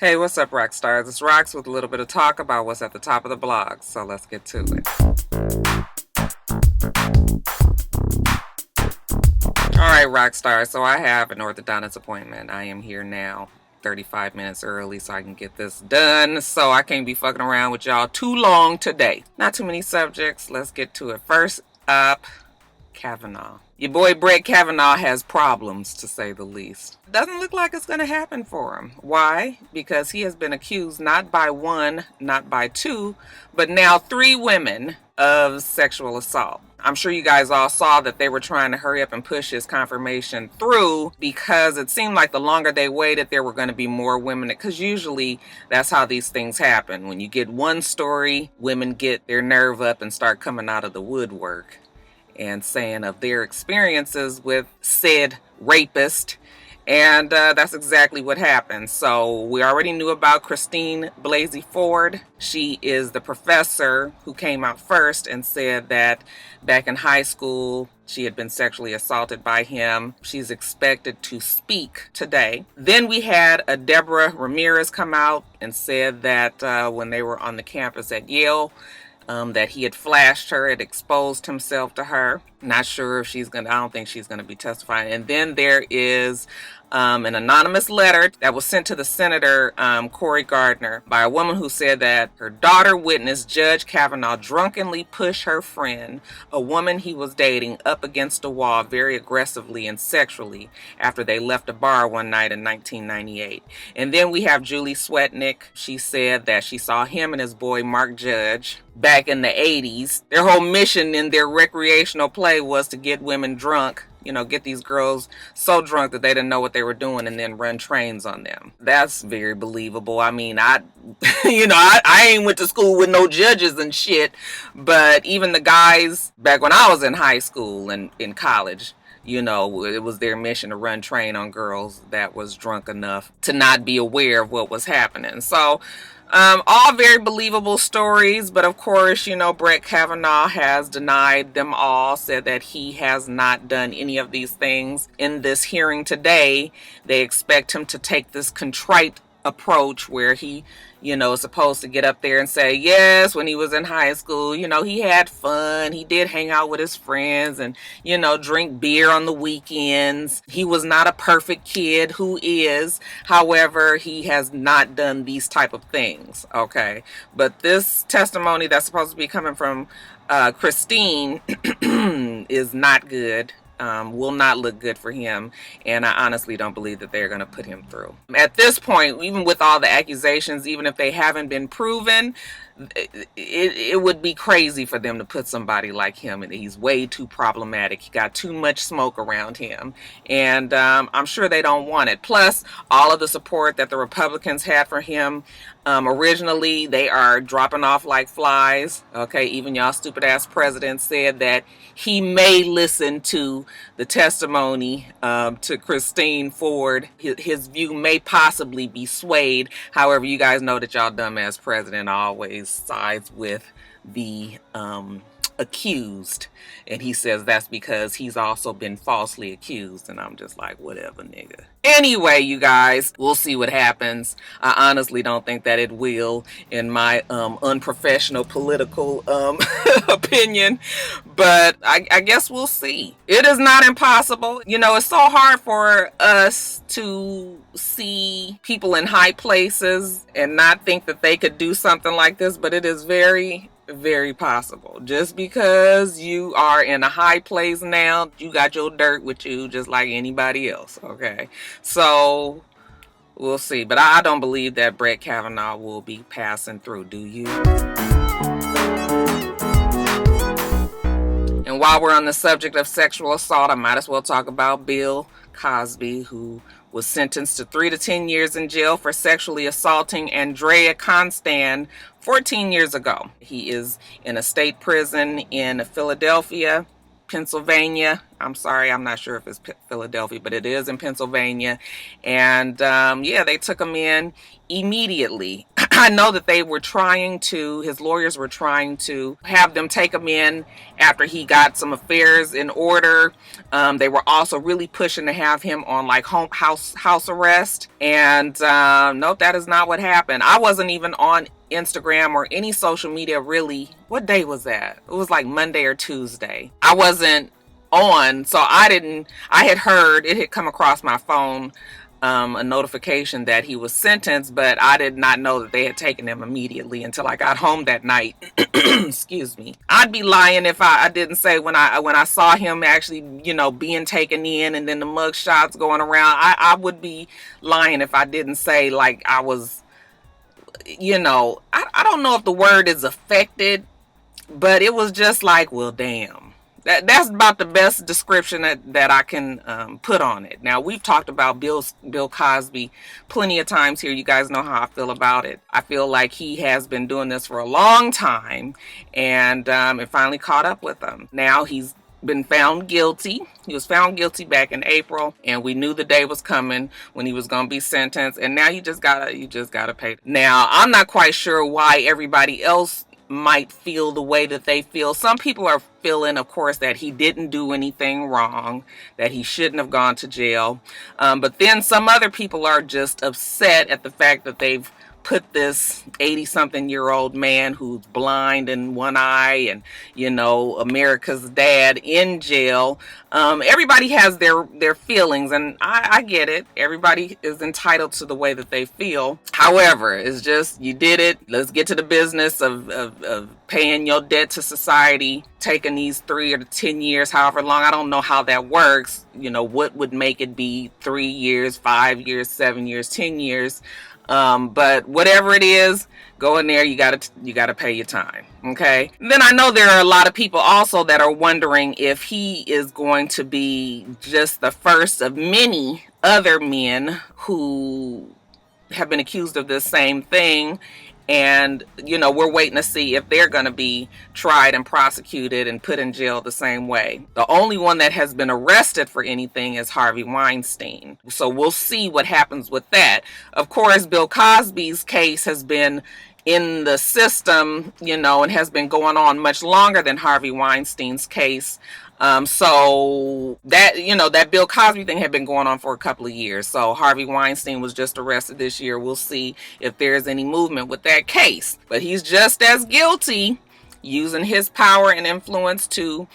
Hey, what's up, rock stars? It's Rox with a little bit of talk about what's at the top of the blog. So let's get to it. Alright, rock stars. So I have an orthodontist appointment. I am here now 35 minutes early so I can get this done. So I can't be fucking around with y'all too long today. Not too many subjects. Let's get to it. First up, Kavanaugh. Your boy Brett Kavanaugh has problems, to say the least. Doesn't look like it's going to happen for him. Why? Because he has been accused not by one, not by two, but now 3 women of sexual assault. I'm sure you guys all saw that they were trying to hurry up and push his confirmation through because it seemed like the longer they waited, there were going to be more women. Because usually that's how these things happen. When you get one story, women get their nerve up and start coming out of the woodwork and saying of their experiences with said rapist. And that's exactly what happened. So we already knew about Christine Blasey Ford. She is the professor who came out first and said that back in high school, she had been sexually assaulted by him. She's expected to speak today. Then we had a Deborah Ramirez come out and said that when they were on the campus at Yale, that he had flashed her, had exposed himself to her. Not sure if I don't think she's gonna be testifying. And then there is an anonymous letter that was sent to the Senator Cory Gardner by a woman who said that her daughter witnessed Judge Kavanaugh drunkenly push her friend, a woman he was dating, up against a wall very aggressively and sexually after they left a bar one night in 1998. And then we have Julie Swetnick. She said that she saw him and his boy Mark Judge back in the 80s. Their whole mission in their recreational play was to get women drunk, get these girls so drunk that they didn't know what they were doing and then run trains on them. That's very believable. I mean, I ain't went to school with no judges and shit, but even the guys back when I was in high school and in college, it was their mission to run train on girls that was drunk enough to not be aware of what was happening. So, all very believable stories, but of course, Brett Kavanaugh has denied them all, said that he has not done any of these things. In this hearing today, they expect him to take this contrite approach where he, is supposed to get up there and say, yes, when he was in high school, he had fun. He did hang out with his friends and, drink beer on the weekends. He was not a perfect kid who is. However, he has not done these type of things. Okay. But this testimony that's supposed to be coming from Christine is not good. Will not look good for him, and I honestly don't believe that they're going to put him through. At this point, even with all the accusations, even if they haven't been proven, it would be crazy for them to put somebody like him, and he's way too problematic. He got too much smoke around him, and I'm sure they don't want it. Plus, all of the support that the Republicans had for him originally, they are dropping off like flies. Okay, even y'all stupid ass president said that he may listen to the testimony to Christine Ford. His view may possibly be swayed. However, you guys know that y'all dumbass president always sides with the accused, and he says that's because he's also been falsely accused, and I'm just like, whatever, nigga. Anyway, you guys, we'll see what happens. I honestly don't think that it will, in my unprofessional political opinion, but I guess we'll see. It is not impossible. It's so hard for us to see people in high places and not think that they could do something like this, but it is very, very possible. Just because you are in a high place now, you got your dirt with you just like anybody else. Okay, so we'll see, but I don't believe that Brett Kavanaugh will be passing through. Do you? And while we're on the subject of sexual assault, I might as well talk about Bill Cosby, who was sentenced to 3 to 10 years in jail for sexually assaulting Andrea Constand 14 years ago. He is in a state prison in Philadelphia, Pennsylvania. I'm sorry, I'm not sure if it's Philadelphia, but it is in Pennsylvania. And they took him in immediately. I know that his lawyers were trying to have them take him in after he got some affairs in order. They were also really pushing to have him on like house arrest. And nope, that is not what happened. I wasn't even on Instagram or any social media really. What day was that? It was like Monday or Tuesday. I wasn't on, so I had heard, it had come across my phone, a notification that he was sentenced, but I did not know that they had taken him immediately until I got home that night. Excuse me. I'd be lying if I didn't say when I saw him actually, being taken in, and then the mug shots going around. I would be lying if I didn't say like I was, I don't know if the word is affected, but it was just like, well, damn. That's about the best description that I can put on it. Now, we've talked about Bill Cosby plenty of times here. You guys know how I feel about it. I feel like he has been doing this for a long time, and it finally caught up with him. Now he's been found guilty. He was found guilty back in April, and we knew the day was coming when he was going to be sentenced. And now you just gotta pay. Now, I'm not quite sure why everybody else might feel the way that they feel. Some people are feeling, of course, that he didn't do anything wrong, that he shouldn't have gone to jail. But then some other people are just upset at the fact that they've put this 80-something-year-old man who's blind in one eye and, America's dad in jail. Everybody has their feelings, and I get it. Everybody is entitled to the way that they feel. However, it's just, you did it. Let's get to the business of paying your debt to society, taking these 3 or 10 years, however long. I don't know how that works. What would make it be 3 years, 5 years, 7 years, 10 years? But whatever it is, go in there. You gotta pay your time. Okay. And then I know there are a lot of people also that are wondering if he is going to be just the first of many other men who have been accused of this same thing. And, we're waiting to see if they're going to be tried and prosecuted and put in jail the same way. The only one that has been arrested for anything is Harvey Weinstein. So we'll see what happens with that. Of course, Bill Cosby's case has been in the system, and has been going on much longer than Harvey Weinstein's case. So that, that Bill Cosby thing had been going on for a couple of years. So Harvey Weinstein was just arrested this year. We'll see if there's any movement with that case. But he's just as guilty, using his power and influence to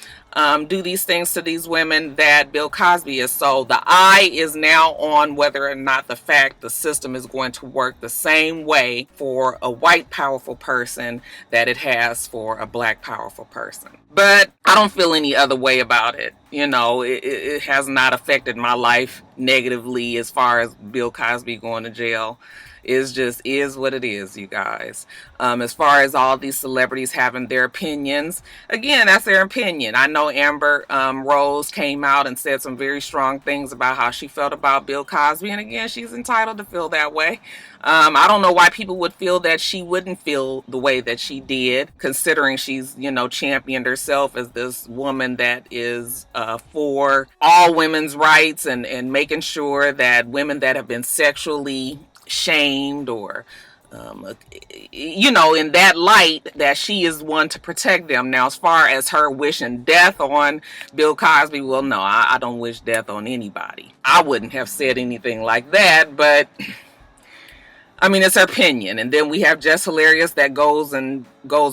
do these things to these women that Bill Cosby is. So the eye is now on whether or not the system is going to work the same way for a white powerful person that it has for a black powerful person. But I don't feel any other way about it. It has not affected my life negatively as far as Bill Cosby going to jail. It just is what it is, you guys. As far as all these celebrities having their opinions, again, that's their opinion. I know Amber Rose came out and said some very strong things about how she felt about Bill Cosby. And again, she's entitled to feel that way. I don't know why people would feel that she wouldn't feel the way that she did, considering she's, championed herself as this woman that is for all women's rights and making sure that women that have been sexually shamed or in that light, that she is one to protect them. Now, as far as her wishing death on Bill Cosby, well, no, I don't wish death on anybody. I wouldn't have said anything like that, but I mean, it's her opinion. And then we have Jess Hilarious that goes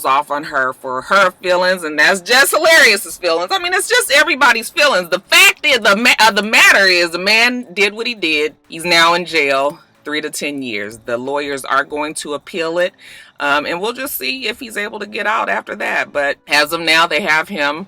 off on her for her feelings, and that's Jess Hilarious's feelings. I mean, it's just everybody's feelings. The fact is, the matter is, the man did what he did. He's now in jail. 3 to 10 years. The lawyers are going to appeal it, and we'll just see if he's able to get out after that. But as of now, they have him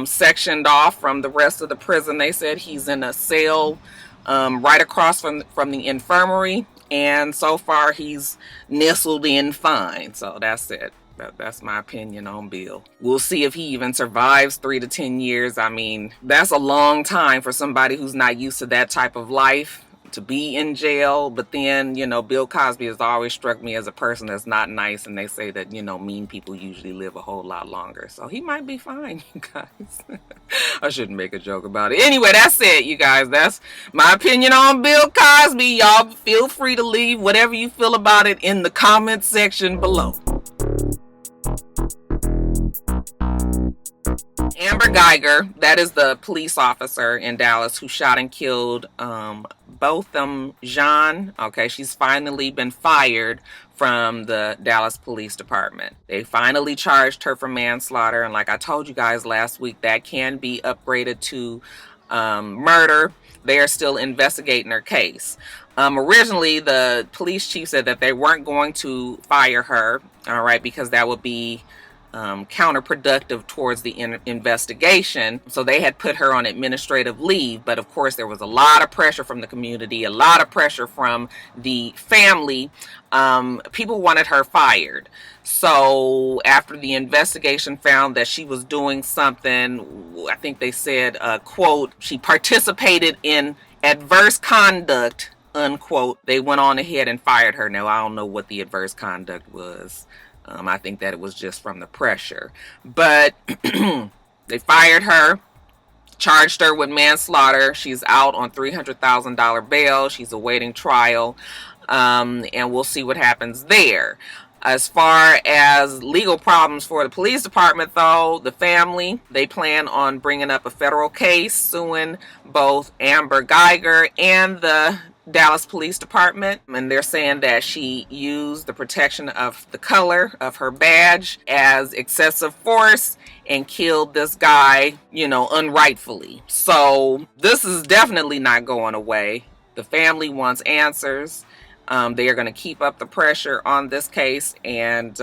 sectioned off from the rest of the prison. They said he's in a cell right across from the infirmary, and so far he's nestled in fine. So that's it. That's my opinion on Bill. We'll see if he even survives 3 to 10 years. I mean, that's a long time for somebody who's not used to that type of life. to be in jail. But then, Bill Cosby has always struck me as a person that's not nice, and they say that, mean people usually live a whole lot longer. So he might be fine, you guys. I shouldn't make a joke about it. Anyway, that's it, you guys. That's my opinion on Bill Cosby. Y'all feel free to leave whatever you feel about it in the comment section below. Amber Geiger, that is the police officer in Dallas who shot and killed Botham Jean. Okay, she's finally been fired from the Dallas Police Department. They finally charged her for manslaughter, and like I told you guys last week, that can be upgraded to murder. They are still investigating her case. Originally, the police chief said that they weren't going to fire her, all right, because that would be counterproductive towards the investigation. So they had put her on administrative leave. But of course, there was a lot of pressure from the community, a lot of pressure from the family. People wanted her fired. So after the investigation found that she was doing something, I think they said, quote, she participated in adverse conduct, unquote, they went on ahead and fired her. Now, I don't know what the adverse conduct was. I think that it was just from the pressure. But they fired her, charged her with manslaughter. She's out on $300,000 bail. She's awaiting trial. And we'll see what happens there. As far as legal problems for the police department, though, the family, they plan on bringing up a federal case suing both Amber Geiger and the Dallas Police Department, and they're saying that she used the protection of the color of her badge as excessive force and killed this guy, unrightfully. So this is definitely not going away. The family wants answers. They are going to keep up the pressure on this case, and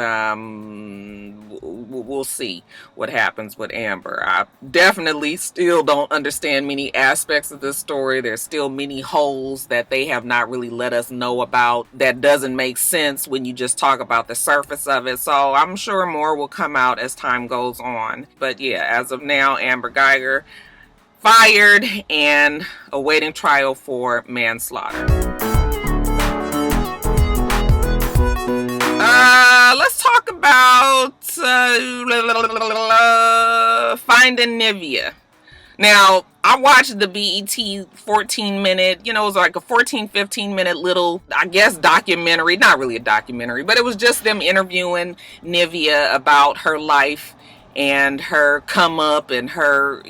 we'll see what happens with Amber. I definitely still don't understand many aspects of this story. There's still many holes that they have not really let us know about that doesn't make sense when you just talk about the surface of it. So I'm sure more will come out as time goes on. But yeah, as of now, Amber Geiger fired and awaiting trial for manslaughter. Let's talk about Finding Nivea. Now, I watched the BET 14-minute, it was like a 15-minute little, I guess, documentary. Not really a documentary, but it was just them interviewing Nivea about her life and her come up and her,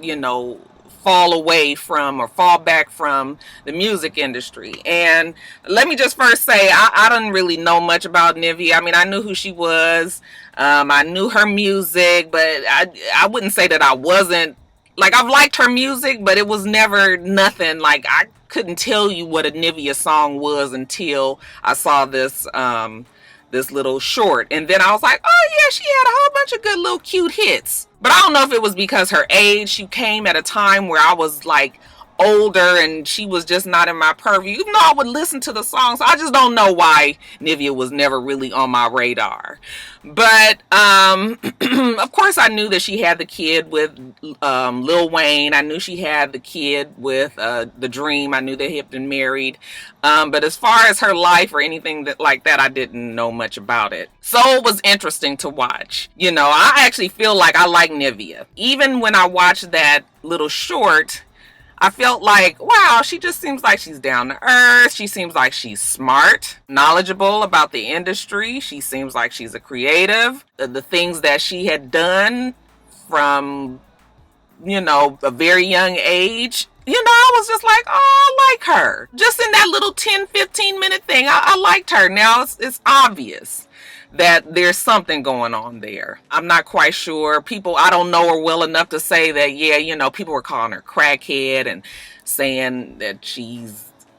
fall away from or fall back from the music industry. And let me just first say, I didn't really know much about Nivea. I mean, I knew who she was. I knew her music, but I wouldn't say that I wasn't, like, I've liked her music, but it was never nothing. Like, I couldn't tell you what a Nivea song was until I saw this little short. And then I was like, oh yeah, she had a whole bunch of good little cute hits. But I don't know if it was because her age. She came at a time where I was like older and she was just not in my purview. Even though I would listen to the songs, I just don't know why Nivea was never really on my radar. But of course I knew that she had the kid with Lil Wayne. I knew she had the kid with The Dream. I knew they had been married. But as far as her life or anything like that, I didn't know much about it. So it was interesting to watch. I actually feel like I like Nivea. Even when I watched that little short, I felt like, wow, she just seems like she's down to earth. She seems like she's smart, knowledgeable about the industry. She seems like she's a creative. The things that she had done from, a very young age, I was just like, oh, I like her. Just in that little 10-15 minute thing, I liked her. Now it's obvious that there's something going on there. I'm not quite sure. I don't know her well enough to say that, yeah, people were calling her crackhead and saying that she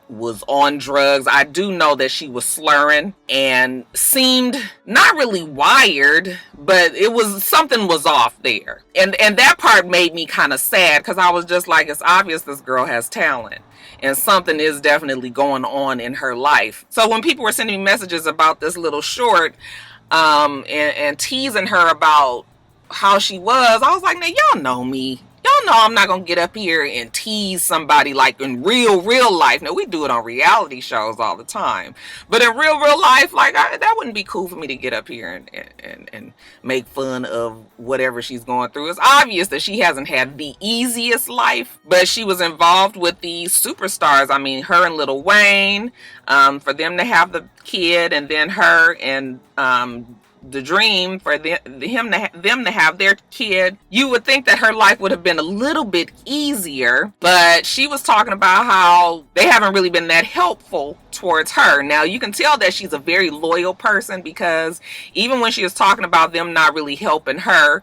was on drugs. I do know that she was slurring and seemed not really wired, but something was off there. And that part made me kind of sad because I was just like, it's obvious this girl has talent. And something is definitely going on in her life. So when people were sending me messages about this little short and teasing her about how she was, I was like, now y'all know me. Y'all know I'm not gonna get up here and tease somebody like in real life. Now, we do it on reality shows all the time, but in real life, like, that wouldn't be cool for me to get up here and make fun of whatever she's going through. It's obvious that she hasn't had the easiest life, but she was involved with these superstars. I mean, her and Lil Wayne, for them to have the kid, and then her and the dream for them to have their kid. You would think that her life would have been a little bit easier, but she was talking about how they haven't really been that helpful towards her. Now, you can tell that she's a very loyal person, because even when she was talking about them not really helping her,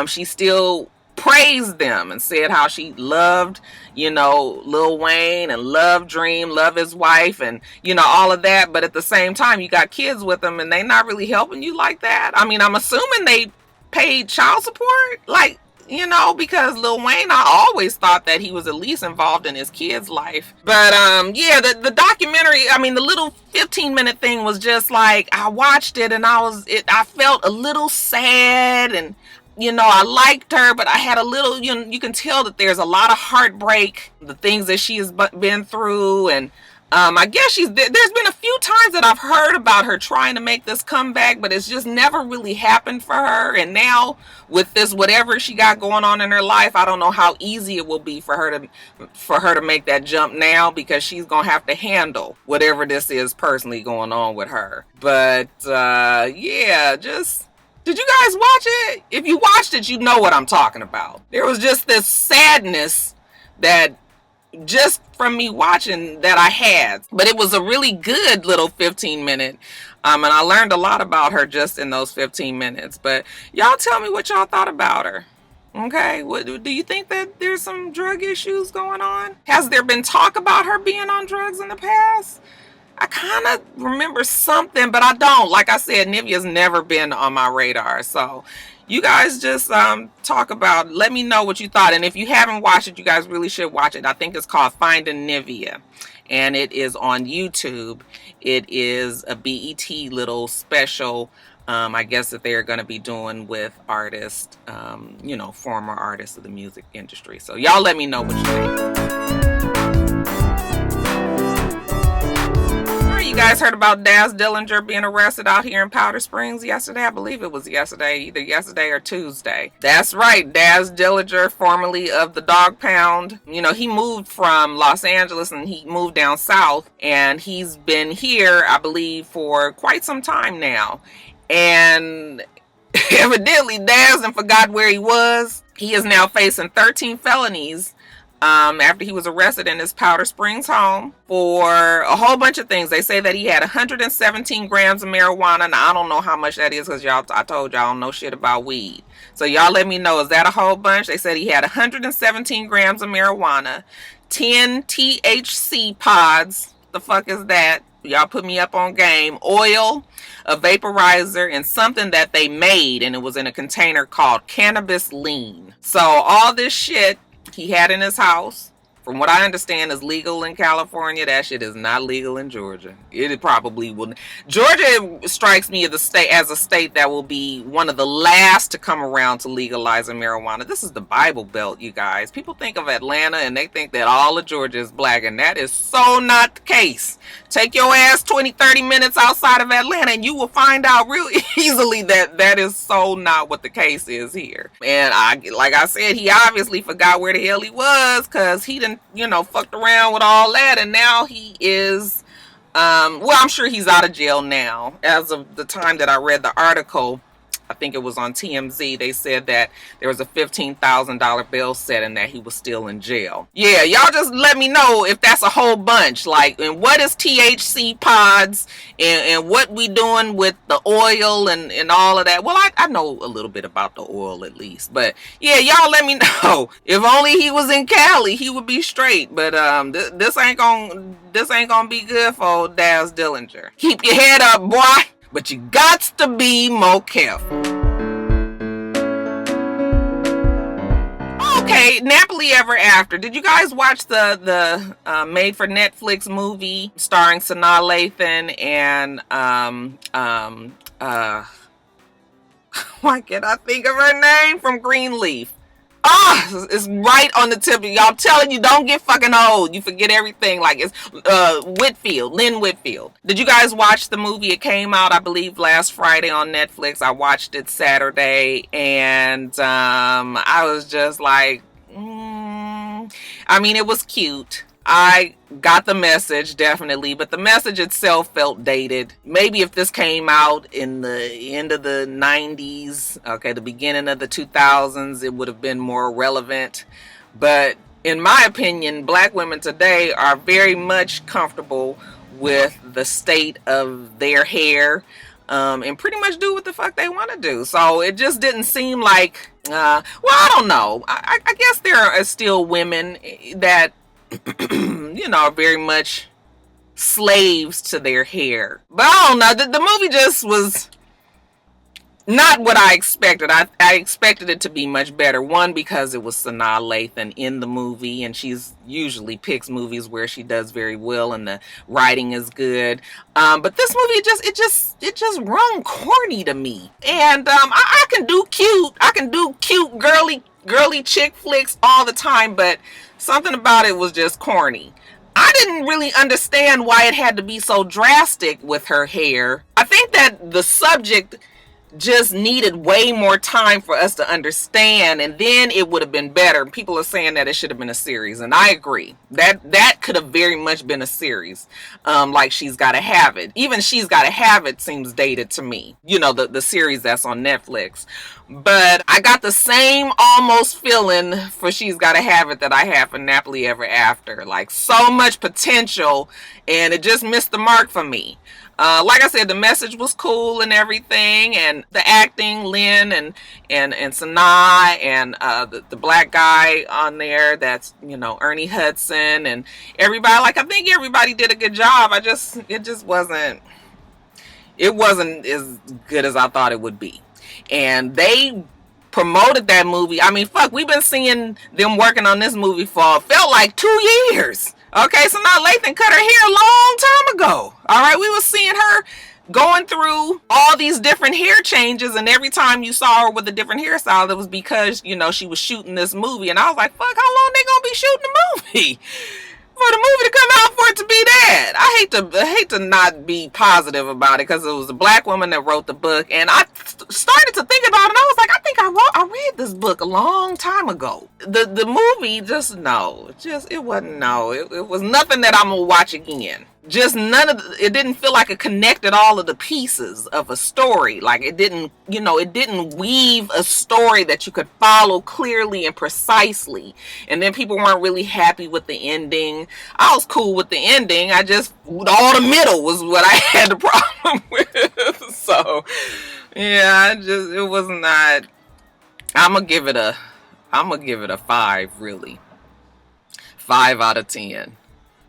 she still praised them and said how she loved, Lil Wayne, and loved Dream, love his wife, and all of that. But at the same time, you got kids with them, and they not really helping you like that. I mean, I'm assuming they paid child support, like, because Lil Wayne, I always thought that he was at least involved in his kid's life. But yeah, the documentary, I mean, the little 15-minute thing was just like, I watched it and I felt a little sad, and I liked her, but I had a little, you can tell that there's a lot of heartbreak, the things that she has been through. And I guess there's been a few times that I've heard about her trying to make this comeback, but it's just never really happened for her. And now with this, whatever she got going on in her life, I don't know how easy it will be for her to make that jump now, because she's gonna have to handle whatever this is personally going on with her. But yeah, did you guys watch it? If you watched it, you know what I'm talking about. There was just this sadness that just from me watching that I had. But it was a really good little 15-minute. And I learned a lot about her just in those 15 minutes. But y'all tell me what y'all thought about her. Okay, do you think that there's some drug issues going on? Has there been talk about her being on drugs in the past? I kind of remember something, but I don't. Like I said, Nivea's never been on my radar. So you guys just let me know what you thought. And if you haven't watched it, you guys really should watch it. I think it's called Finding Nivea, and it is on YouTube. It is a BET little special, I guess, that they're going to be doing with artists, former artists of the music industry. So y'all let me know what you think. You guys heard about Daz Dillinger being arrested out here in Powder Springs yesterday? I believe it was yesterday, either yesterday or Tuesday. That's right, Daz Dillinger, formerly of the Dog Pound. He moved from Los Angeles and he moved down south, and he's been here, I believe, for quite some time now. And evidently Daz forgot where he was. He is now facing 13 felonies after he was arrested in his Powder Springs home for a whole bunch of things. They say that he had 117 grams of marijuana. Now, I don't know how much that is, because I told y'all I don't know shit about weed. So y'all let me know, is that a whole bunch? They said he had 117 grams of marijuana, 10 THC pods. The fuck is that? Y'all put me up on game. Oil, a vaporizer, and something that they made, and it was in a container called cannabis lean. So all this shit he had in his house, from what I understand, is legal in California. That shit is not legal in Georgia. It probably wouldn't. Georgia strikes me as a state that will be one of the last to come around to legalizing marijuana. This is the Bible Belt, you guys. People think of Atlanta and they think that all of Georgia is black, and that is so not the case. Take your ass 20-30 minutes outside of Atlanta and you will find out real easily that that is so not what the case is here. And like I said, he obviously forgot where the hell he was, because he didn't fucked around with all that, and now he is I'm sure he's out of jail now. As of the time that I read the article, I think it was on TMZ, they said that there was a $15,000 bail set and that he was still in jail. Yeah, y'all just let me know if that's a whole bunch. Like, and what is THC pods, and what we doing with the oil and all of that. Well, I know a little bit about the oil at least. But yeah, y'all let me know. If only he was in Cali, he would be straight. But this ain't gonna be good for old Daz Dillinger. Keep your head up, boy. But you got to be more careful. Okay, Nappily Ever After. Did you guys watch the made for Netflix movie starring Sanaa Lathan and why can't I think of her name, from Greenleaf? it's right on the tip of y'all. I'm telling you, don't get fucking old. You forget everything. Like it's Lynn Whitfield. Did you guys watch the movie? It came out, I believe, last Friday on Netflix. I watched it Saturday, and I was just like, I mean, it was cute. I got the message, definitely, but the message itself felt dated. Maybe if this came out in the end of the 90s, okay, the beginning of the 2000s, it would have been more relevant. But in my opinion, black women today are very much comfortable with the state of their hair, and pretty much do what the fuck they want to do. So it just didn't seem like, well, I don't know. I guess there are still women that are very much slaves to their hair. But I don't know. The movie just was not what I expected. I expected it to be much better. One, because it was Sanaa Lathan in the movie, and she's usually picks movies where she does very well and the writing is good. But this movie, it just rung corny to me. And I can do cute girly chick flicks all the time, but something about it was just corny. I didn't really understand why it had to be so drastic with her hair. I think that the subject just needed way more time for us to understand, and then it would have been better. People are saying that it should have been a series, and I agree. That could have very much been a series. Like She's Gotta Have It. Even She's Gotta Have It seems dated to me. The series that's on Netflix. But I got the same almost feeling for She's Gotta Have It that I have for Nappily Ever After. Like, so much potential, and it just missed the mark for me. Like I said, the message was cool and everything, and the acting, Lynn and Sanaa, and the black guy on there, that's Ernie Hudson, and everybody. Like, I think everybody did a good job. It wasn't as good as I thought it would be, and they promoted that movie. I mean, fuck, we've been seeing them working on this movie for felt like 2 years. Okay, so now Lathan cut her hair a long time ago. All right, we were seeing her going through all these different hair changes, and every time you saw her with a different hairstyle, it was because, she was shooting this movie. And I was like, fuck, how long they gonna be shooting the movie? For the movie to come out, for it to be that. I hate to not be positive about it, because it was a black woman that wrote the book, and I started to think about it, and I was like, I think I read this book a long time ago. The movie, it was nothing that I'm gonna watch again. Just it didn't feel like it connected all of the pieces of a story. Like, it didn't weave a story that you could follow clearly and precisely. And then people weren't really happy with the ending. I was cool with the ending. All the middle was what I had the problem with. So, yeah, it was not. I'm gonna give it a 5, really. 5 out of 10.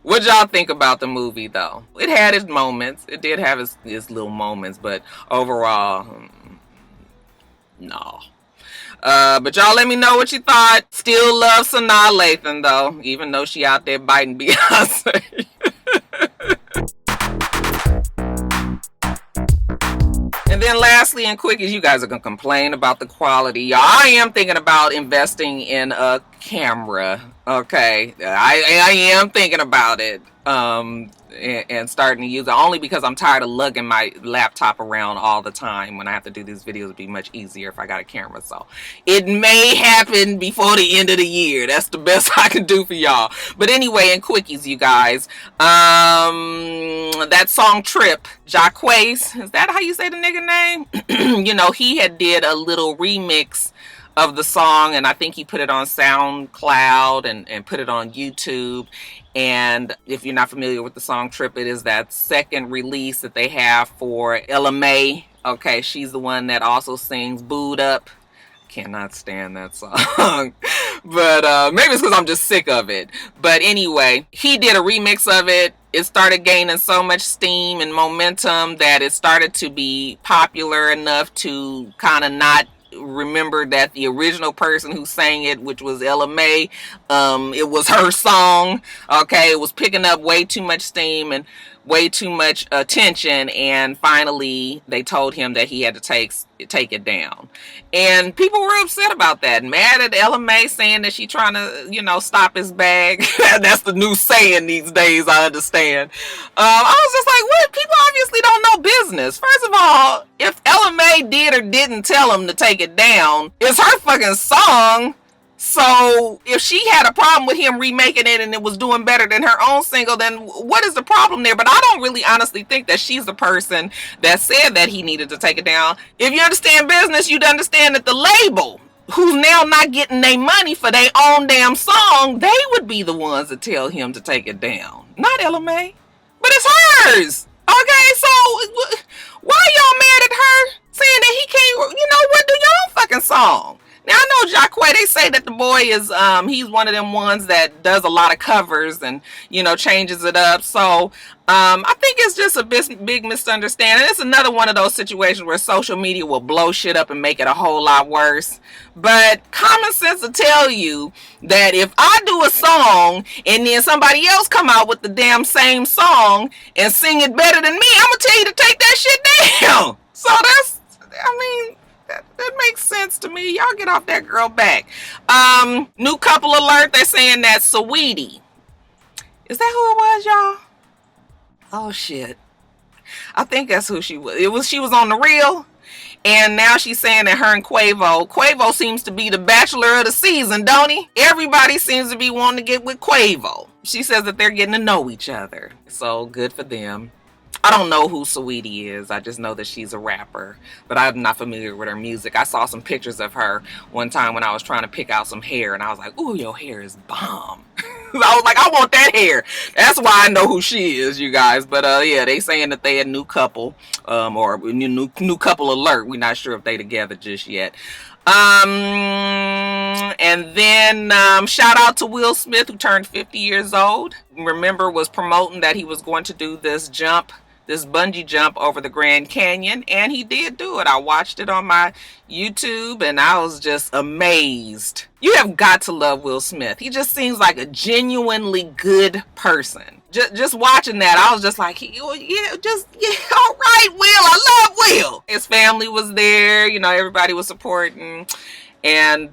What y'all think about the movie, though? It had its moments. It did have its little moments, but overall, no. But y'all let me know what you thought. Still love Sanaa Lathan, though, even though she out there biting Beyonce. And then lastly, in Quickies, you guys are going to complain about the quality. I am thinking about investing in a camera. Okay. I am thinking about it. And starting to use it, only because I'm tired of lugging my laptop around all the time. When I have to do these videos, it'd be much easier if I got a camera. So it may happen before the end of the year. That's the best I can do for y'all. But anyway, in Quickies, you guys, that song Trip, Jacquees, is that how you say the nigga name? He had did a little remix of the song, and I think he put it on SoundCloud and put it on YouTube. And if you're not familiar with the song Trip, it is that second release that they have for Ella Mai. Okay, she's the one that also sings Booed Up. Cannot stand that song. But maybe it's because I'm just sick of it. But anyway, he did a remix of it. It started gaining so much steam and momentum that it started to be popular enough to kind of not remember that the original person who sang it, which was Ella Mai, it was her song. Okay, it was picking up way too much steam, and way too much attention, and finally they told him that he had to take it down. And people were upset about that, mad at Ella May, saying that she trying to, stop his bag. That's the new saying these days, I understand. I was just like, what? People obviously don't know business. First of all, if Ella May did or didn't tell him to take it down, it's her fucking song. So if she had a problem with him remaking it and it was doing better than her own single, then what is the problem there? But I don't really honestly think that she's the person that said that he needed to take it down. If you understand business, you'd understand that the label, who's now not getting their money for their own damn song, they would be the ones that tell him to take it down. Not Ella May. But it's hers. Okay, so why y'all mad at her saying that he can't, do your own fucking song? Now, I know Jacquet, they say that the boy is, he's one of them ones that does a lot of covers and, changes it up. So, I think it's just a big misunderstanding. It's another one of those situations where social media will blow shit up and make it a whole lot worse. But common sense will tell you that if I do a song and then somebody else come out with the damn same song and sing it better than me, I'm going to tell you to take that shit down. So that makes sense to me. Y'all get off that girl back. New couple alert. They're saying that Saweetie. Is that who it was, y'all? Oh, shit. I think that's who she was. She was on The Real. And now she's saying that her and Quavo seems to be the bachelor of the season, don't he? Everybody seems to be wanting to get with Quavo. She says that they're getting to know each other. So good for them. I don't know who Saweetie is. I just know that she's a rapper, but I'm not familiar with her music. I saw some pictures of her one time when I was trying to pick out some hair, and I was like, ooh, your hair is bomb. I was like, I want that hair. That's why I know who she is, you guys. But yeah, they saying that they a new couple, or new couple alert. We're not sure if they together just yet. And then shout out to Will Smith, who turned 50 years old. Remember, was promoting that he was going to do this bungee jump over the Grand Canyon, and he did do it. I watched it on my YouTube and I was just amazed. You have got to love Will Smith. He just seems like a genuinely good person. Just watching that, I was just like, yeah, all right, Will, I love Will. His family was there, everybody was supporting. And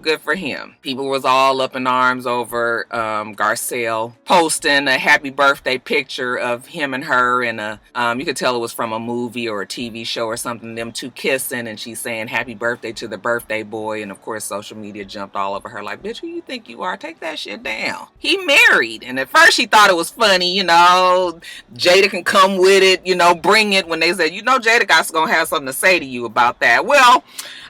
good for him. People was all up in arms over Garcelle posting a happy birthday picture of him and her, and you could tell it was from a movie or a TV show or something, them two kissing, and she's saying happy birthday to the birthday boy. And of course social media jumped all over her like, bitch, who you think you are? Take that shit down. He married. And at first she thought it was funny, Jada can come with it, bring it, when they said, Jada got's gonna have something to say to you about that. Well,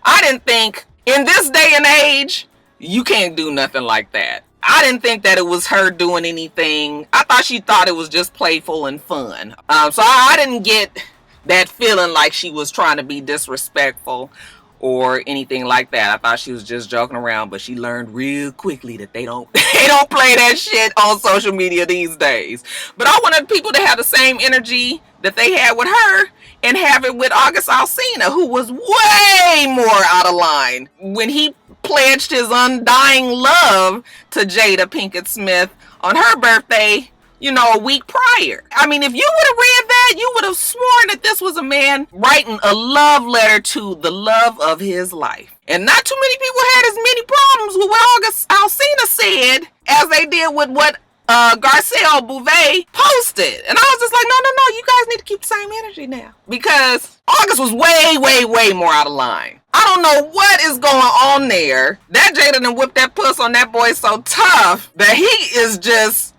I didn't think, in this day and age, you can't do nothing like that. I didn't think that it was her doing anything. I thought she thought it was just playful and fun. So I didn't get that feeling like she was trying to be disrespectful or anything like that. I thought she was just joking around, but she learned real quickly that they don't play that shit on social media these days. But I wanted people to have the same energy that they had with her and have it with August Alsina, who was way more out of line when he pledged his undying love to Jada Pinkett Smith on her birthday, a week prior. I mean, if you would have read that, you would have sworn that this was a man writing a love letter to the love of his life. And not too many people had as many problems with what August Alsina said as they did with what Garcelle Bouvet posted. And I was just like, no, you guys need to keep the same energy now. Because August was way more out of line. I don't know what is going on there. That Jada done whipped that puss on that boy so tough that he is just...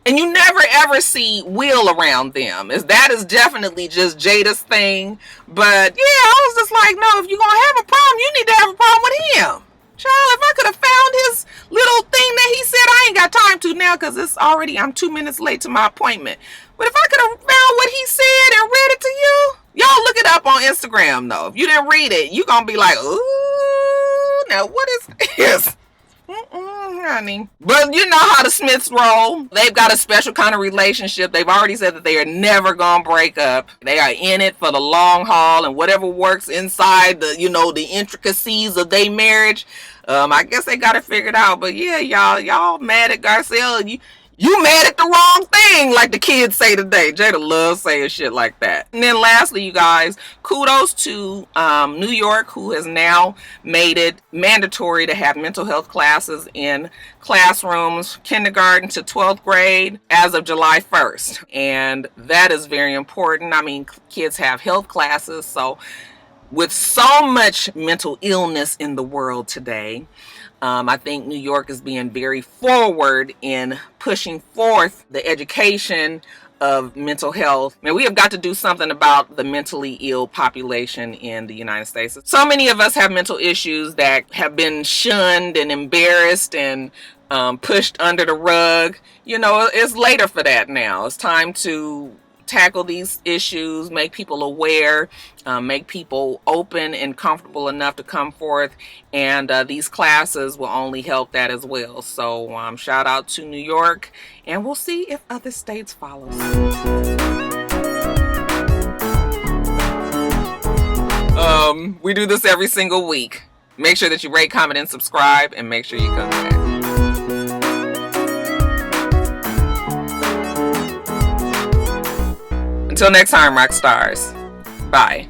And you never ever see Will around them. That is definitely just Jada's thing. But yeah, I was just like, no, if you're going to have a problem, you need to have a problem with him. Child, if I could have found his little thing that he said, I ain't got time to now because I'm 2 minutes late to my appointment. But if I could have found what he said and read it to you, y'all look it up on Instagram though. If you didn't read it, you gonna be like, ooh, now what is this? Honey. But you know how the Smiths roll. They've got a special kind of relationship. They've already said that they are never gonna break up. They are in it for the long haul, and whatever works inside the, the intricacies of their marriage, I guess they got it figured out. But yeah, y'all mad at Garcelle. You mad at the wrong thing, like the kids say today. Jada loves saying shit like that. And then lastly, you guys, kudos to New York, who has now made it mandatory to have mental health classes in classrooms, kindergarten to 12th grade, as of July 1st. And that is very important. I mean, kids have health classes, so with so much mental illness in the world today, I think New York is being very forward in pushing forth the education of mental health. Man, we have got to do something about the mentally ill population in the United States. So many of us have mental issues that have been shunned and embarrassed and pushed under the rug. You know, it's later for that now. It's time to tackle these issues, make people aware, make people open and comfortable enough to come forth, and these classes will only help that as well. So shout out to New York, and we'll see if other states follow. We do this every single week. Make sure that you rate, comment, and subscribe, and make sure you come back. Until next time, rock stars. Bye.